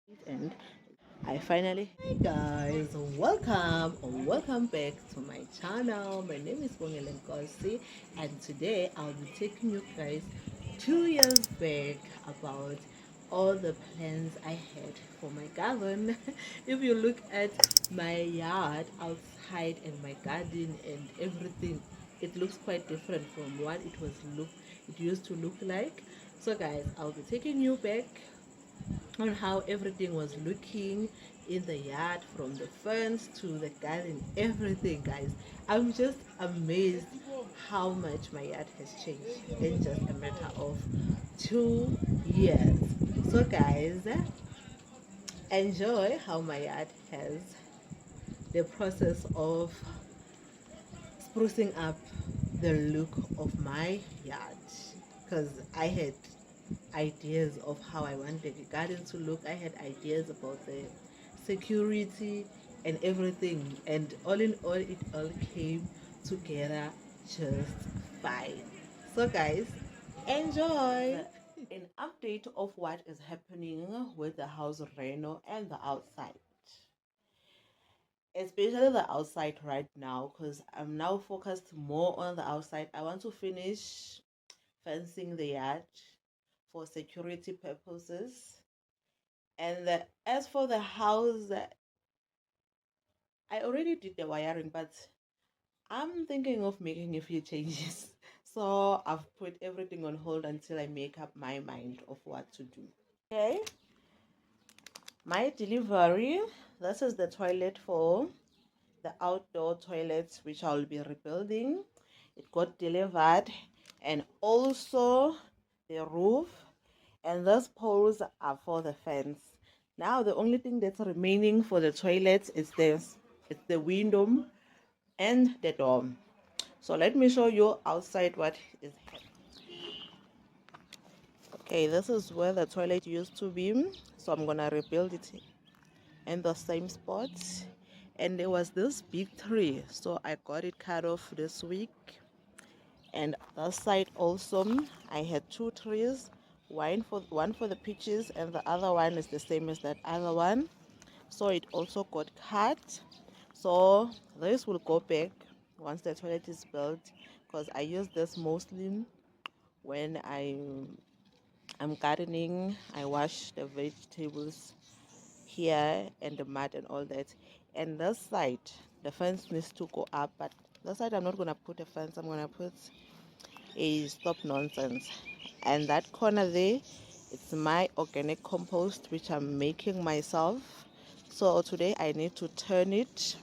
And I finally, hey guys, welcome back to my channel. My name is Bongile Nkosi, and today I'll be taking you guys 2 years back about all the plans I had for my garden. If you look at my yard outside and my garden and everything, it looks quite different from what it used to look like. So guys, I'll be taking you back on how everything was looking in the yard, from the ferns to the garden, everything. Guys, I'm just amazed how much my yard has changed in just a matter of 2 years. So guys, enjoy how my yard has the process of sprucing up the look of my yard, because I had ideas of how I wanted the garden to look. I had ideas about the security and everything, and all in all, it all came together just fine. So guys, enjoy an update of what is happening with the house reno and the outside, especially the outside right now, because I'm now focused more on the outside. I want to finish fencing the yard for security purposes. And as for the house, I already did the wiring, but I'm thinking of making a few changes. So I've put everything on hold until I make up my mind of what to do. Okay, my delivery. This is the toilet for the outdoor toilets, which I'll be rebuilding. It got delivered, and also the roof, and those poles are for the fence. Now the only thing that's remaining for the toilets is this. It's the window and the door. So let me show you outside what is happening. Okay, this is where the toilet used to be. So I'm gonna rebuild it in the same spot. And there was this big tree, so I got it cut off this week. And that side also, I had two trees, one for the peaches, and the other one is the same as that other one. So it also got cut. So this will go back once the toilet is built, because I use this mostly when I'm gardening. I wash the vegetables here and the mud and all that. And this side, the fence needs to go up, but this side I'm not gonna put a fence. I'm gonna put a stop nonsense. And that corner there, it's my organic compost which I'm making myself. So today I need to turn it.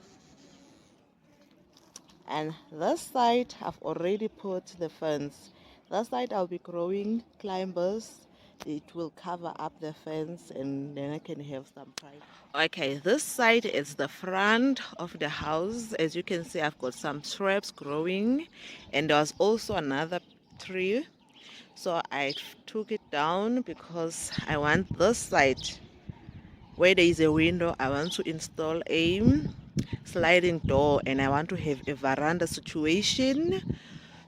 And this side I've already put the fence. That side I'll be growing climbers. It will cover up the fence, and then I can have some pride. Okay, this side is the front of the house. As you can see, I've got some shrubs growing, and there's also another tree. So I took it down because I want this side where there is a window. I want to install a sliding door, and I want to have a veranda situation.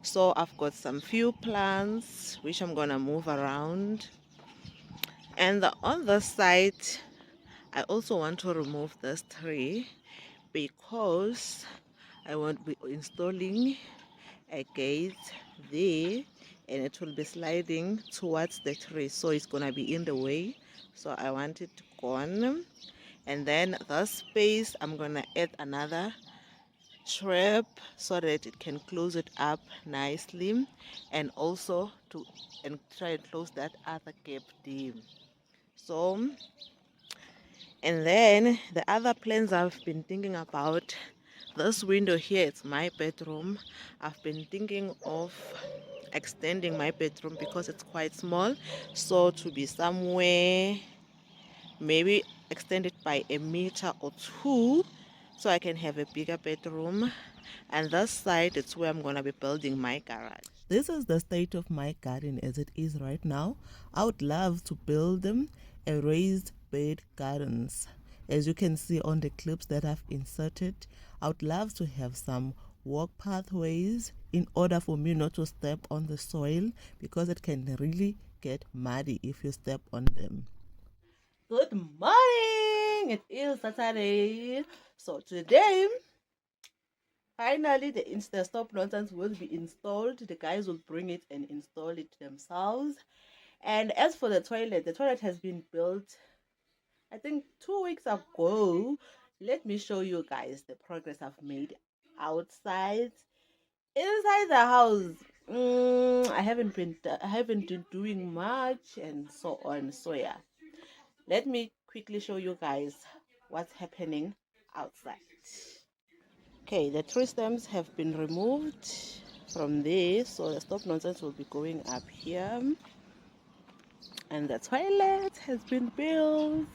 So I've got some few plants which I'm gonna move around. And on the side, I also want to remove this tree because I want to be installing a gate there, and it will be sliding towards the tree, so it's gonna be in the way. So I want it gone. And then the space, I'm gonna add another trap so that it can close it up nicely, and also to and try and close that other gap there. So, and then the other plans I've been thinking about, this window here, it's my bedroom. I've been thinking of extending my bedroom because it's quite small, so to be somewhere, maybe extend it by a meter or two, so I can have a bigger bedroom. And this side, it's where I'm gonna be building my garage. This is the state of my garden as it is right now. I would love to build them a raised bed gardens. As you can see on the clips that I've inserted, I would love to have some walk pathways in order for me not to step on the soil, because it can really get muddy if you step on them. Good morning! It is Saturday. So today, finally, the stop nonsense will be installed. The guys will bring it and install it themselves. And as for the toilet has been built, I think 2 weeks ago. Let me show you guys the progress I've made outside. Inside the house, I haven't been doing much and so on. So yeah, let me quickly show you guys what's happening outside. Okay, the tree stems have been removed from this, so the stop nonsense will be going up here, and the toilet has been built.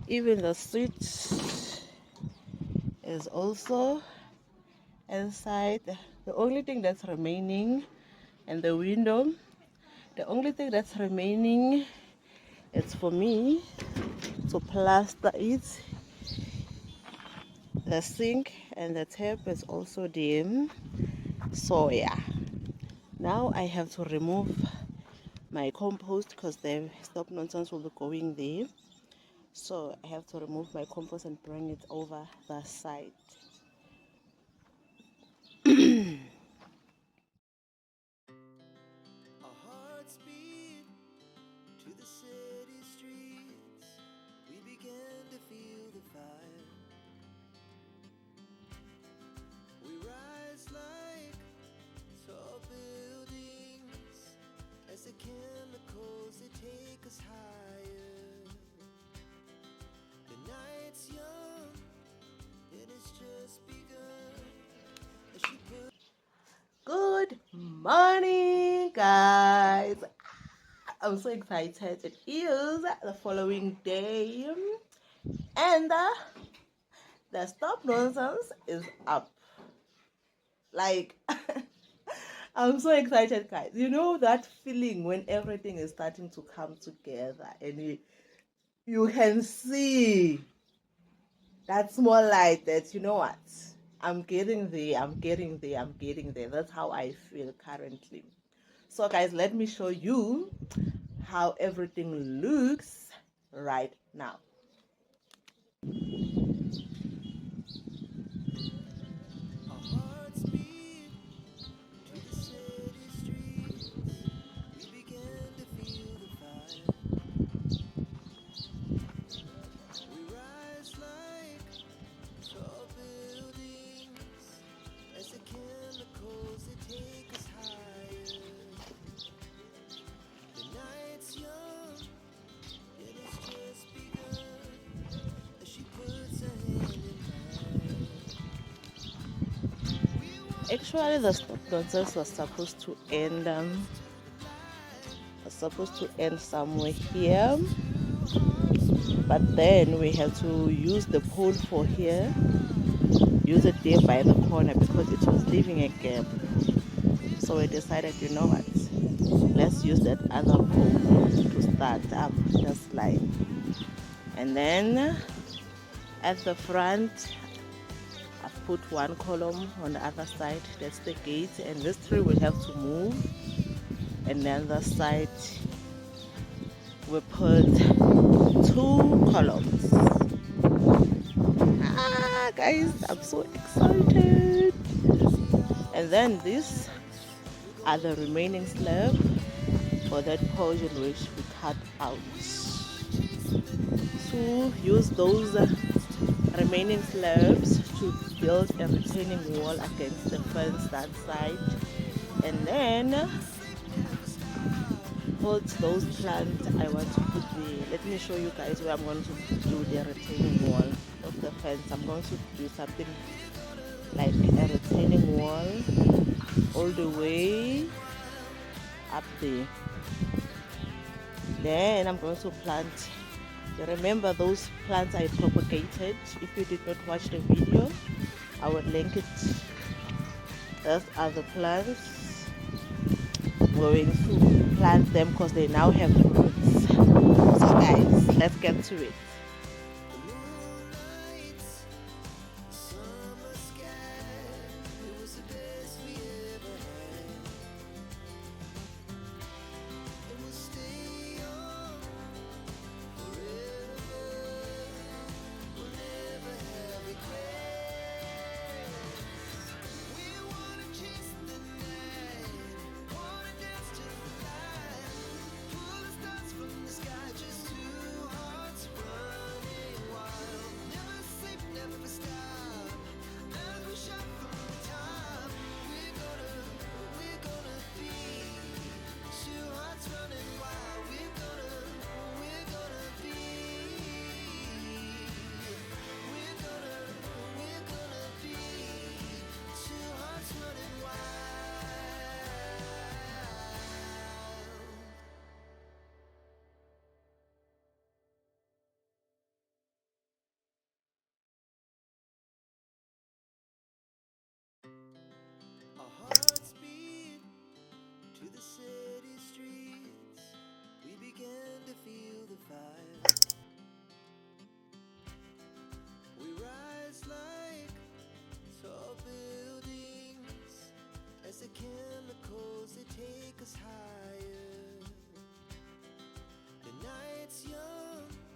Even the street is also inside. The only thing that's remaining, and the window, the only thing that's remaining is for me to plaster it. The sink and the tap is also dim. So yeah, now I have to remove my compost because the stop nonsense will be going there. So I have to remove my compost and bring it over the side. Our hearts beat to the city streets. We began to feel the fire. We rise like tall buildings as the chemicals they take us higher. The night's young and it's just begun. As she put Good morning, guys. I'm so excited. It is the following day, and the stop nonsense is up. Like, I'm so excited, guys. You know that feeling when everything is starting to come together and you can see that small light that, you know what, I'm getting there, I'm getting there, I'm getting there. That's how I feel currently. So guys, let me show you how everything looks right now. our hearts beat to the city streets. We began to feel the fire. We rise like tall buildings as the chemicals they take us higher. The night's young and it's just begun as she puts her hand in mine. Actually, the stop nonsense was supposed to end somewhere here, but then we had to use the pole for here, use it there by the corner because it was leaving a gap. So we decided, you know what, let's use that other pole to start up the slide. And then at the front, I've put one column on the other side, that's the gate, and this tree will have to move. And then the side we put 2 columns. Guys, I'm so excited. And then these are the remaining slabs for that portion which we cut out. To use those remaining slabs to build a retaining wall against the fence that side, and then put those plants I want to put there. Let me show you guys where I'm going to do the retaining wall of the fence. I'm going to do something like a retaining wall all the way up there. Then I'm going to plant. You remember those plants I propagated? If you did not watch the video, I will link it. Those are the plants. Going to plant them because they now have roots. So guys, let's get to it. Summer sky, it was the best we ever had. And we'll stay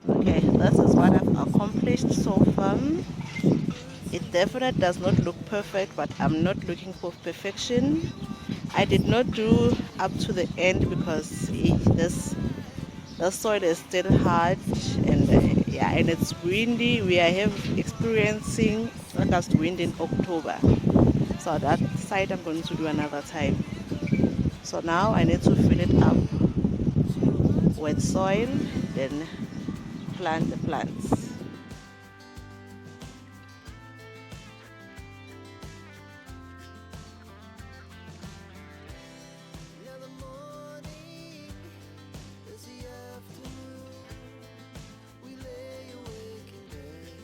Okay, this is what I've accomplished so far. It definitely does not look perfect, but I'm not looking for perfection. I did not do up to the end because this the soil is still hard, and yeah, and it's windy. We are have experiencing forecast wind in October, so that side I'm going to do another time. So now I need to fill it up with soil, then plant the plants. Now the morning is the afternoon. We lay awake in bed.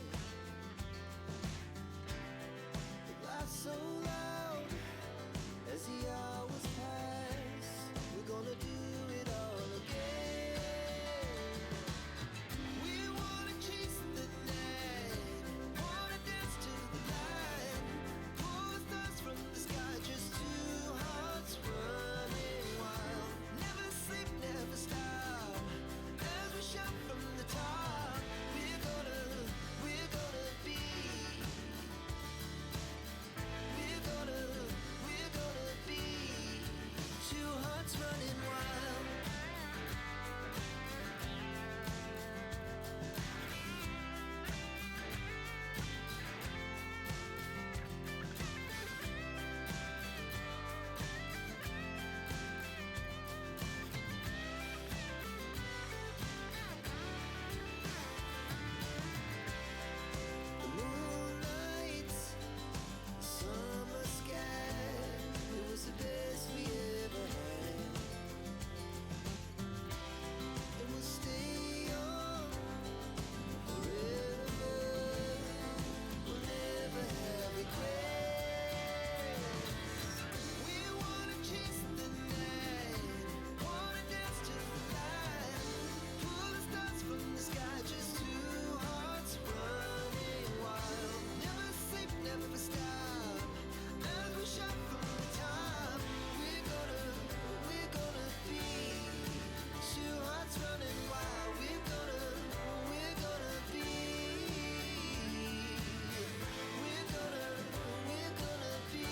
The laughs so loud as the hours pass. We're gonna do it all again. We wanna chase the night, wanna dance to the light, pull the stars from the sky, just two hearts running wild. Never sleep, never stop, as we shout from the top. We're gonna be, we're gonna be two hearts running wild. The moonlight, summer sky, it was the best we ever had. And we'll stay on forever. We'll never have regrets. We wanna chase the night, wanna dance to the light, pull the stars from the sky, just two hearts running wild. Never sleep, never stop, as we shout from the top. We're gonna be two hearts running wild. We're gonna be, we're gonna be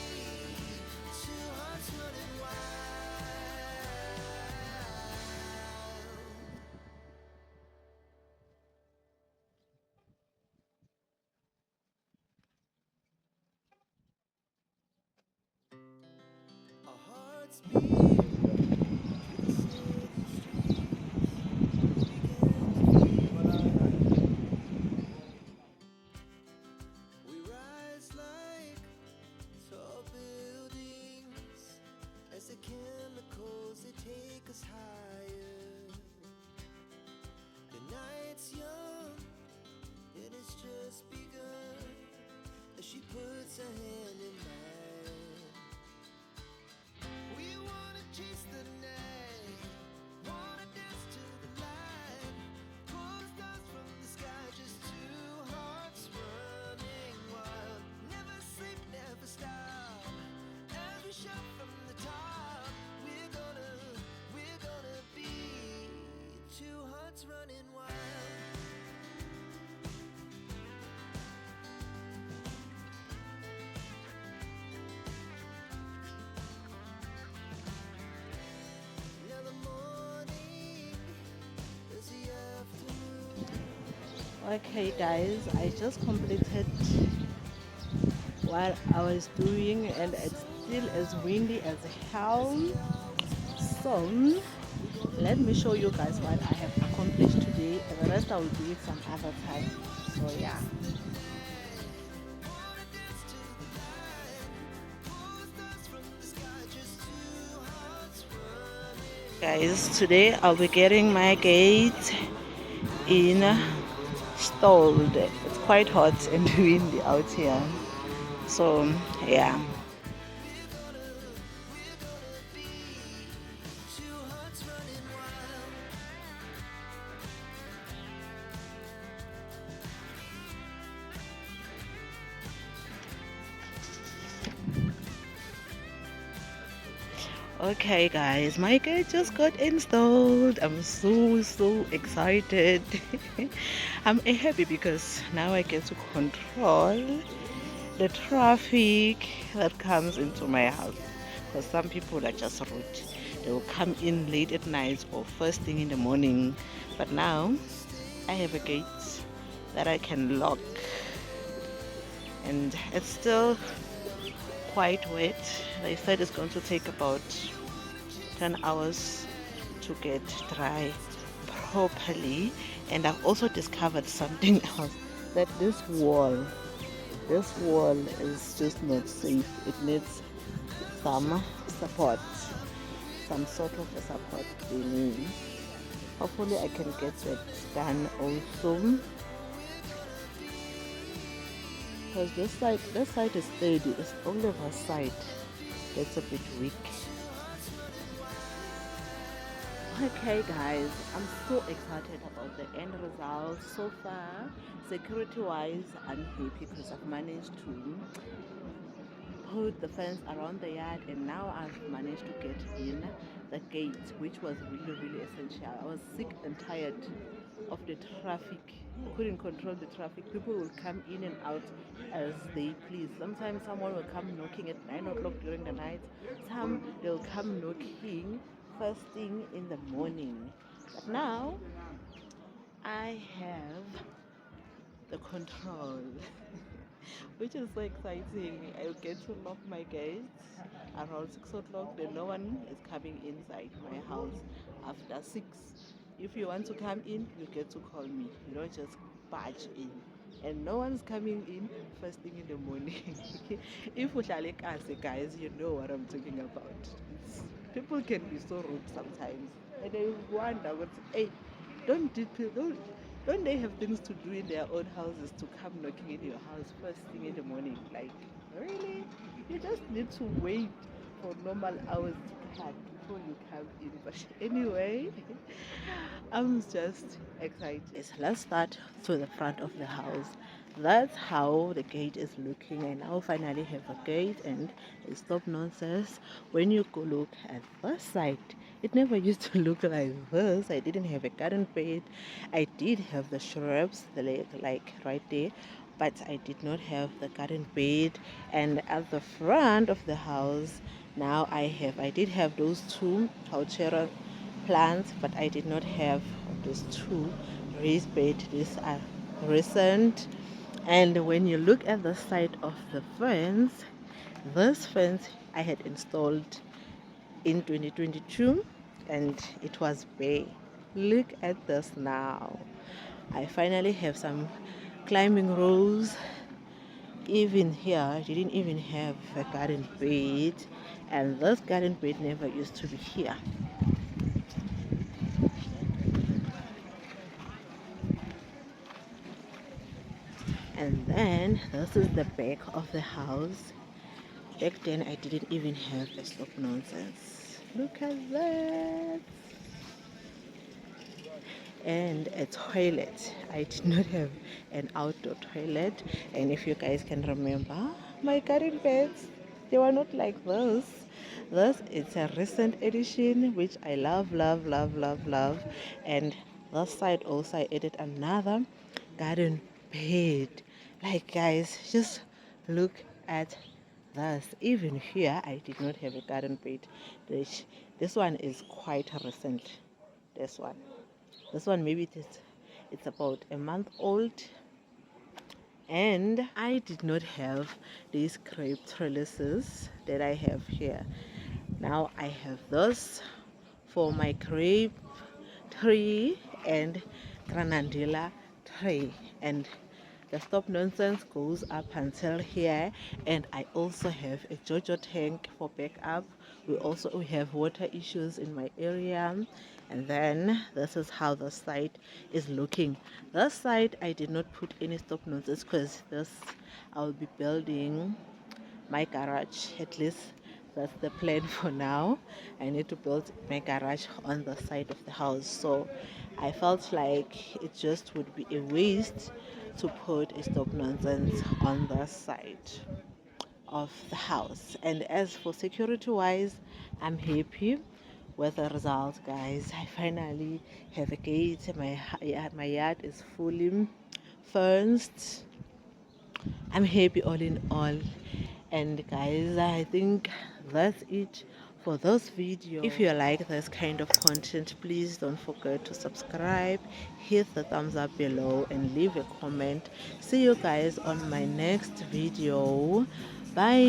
two hearts running wild. Our hearts beat through the city streets. We began to feel. We rise like tall buildings as the chemicals they take us higher. The night's young and it's just begun as she puts her hand in mine. We wanna chase the night, wanna dance to the light, pull the stars from the sky, just two hearts running wild. Never sleep, never stop, as we shout from the top. We're gonna be two hearts running wild. Now the morning is the afternoon. Okay, guys, I just completed what I was doing, and it's still as windy as hell. So let me show you guys what I have accomplished today, and the rest I will do it some other time. So yeah, Wanna dance to the light, pull the stars from the sky, just two hearts running. guys, today I'll be getting my gate installed. It's quite hot and windy out here. So yeah. We're gonna be two hearts running wild. Okay guys, my gate just got installed. I'm so excited. I'm happy because now I get to control the traffic that comes into my house. Because some people are just rude. They will come in late at night or first thing in the morning. But now I have a gate that I can lock, and it's still quite wet. They said it's going to take about 10 hours to get dry properly. And I've also discovered something else, that this wall is just not safe. It needs some support, some sort of a support beneath. Hopefully I can get that done also, because this side is steady. It's only the side that's a bit weak. Okay guys, I'm so excited about the end result so far. Security wise, I'm happy because I've managed to put the fence around the yard, and now I've managed to get in the gate, which was really essential. I was sick and tired of the traffic. Couldn't control the traffic. People will come in and out as they please. Sometimes someone will come knocking at 9 o'clock during the night. Some they'll come knocking first thing in the morning. But now I have the control, which is so exciting. I get to lock my gates around 6 o'clock, then no one is coming inside my house after 6. If you want to come in, you get to call me. You don't just barge in. And no one's coming in first thing in the morning. If uhlale kahle, guys, you know what I'm talking about. People can be so rude sometimes. And I wonder, hey, don't they have things to do in their own houses to come knocking in your house first thing in the morning? Like, really? You just need to wait for normal hours to pass before you come in. But anyway, I'm just excited. Yes, let's start to the front of the house. That's how the gate is looking. I now finally have a gate, and it's stop nonsense. When you go look at this side, it never used to look like this. I didn't have a garden bed. I did have the shrubs, like right there, but I did not have the garden bed. And at the front of the house, now I did have those two Couchera plants, but I did not have those two raised bed. These are recent. And when you look at the side of the fence, this fence I had installed in 2022, and it was bare. Look at this now. I finally have some climbing rows. Even here, I didn't even have a garden bed, and this garden bed never used to be here. And then this is the back of the house. Back then I didn't even have a stop nonsense. Look at that. And a toilet. I did not have an outdoor toilet. And if you guys can remember, my garden beds, they were not like this. This is a recent edition, which I love. And this side also I added another garden bed. Like guys, just look at this. Even here I did not have a garden bed. This one is quite recent. This one maybe it's about a month old. And I did not have these crepe trellises that I have here. Now I have those for my crepe tree and granadilla tree, and the stop nonsense goes up until here. And I also have a jojo tank for backup. We have water issues in my area. And then this is how the site is looking. This side I did not put any stop nonsense because this I'll be building my garage. At least that's the plan for now. I need to build my garage on the side of the house, so I felt like it just would be a waste to put a stop nonsense on the side. of the house. And as for security wise, I'm happy with the result, guys. I finally have a gate. My yard is fully fenced. I'm happy all in all. And guys, I think that's it for this video. If you like this kind of content, please don't forget to subscribe, hit the thumbs up below, and leave a comment. See you guys on my next video. Bye.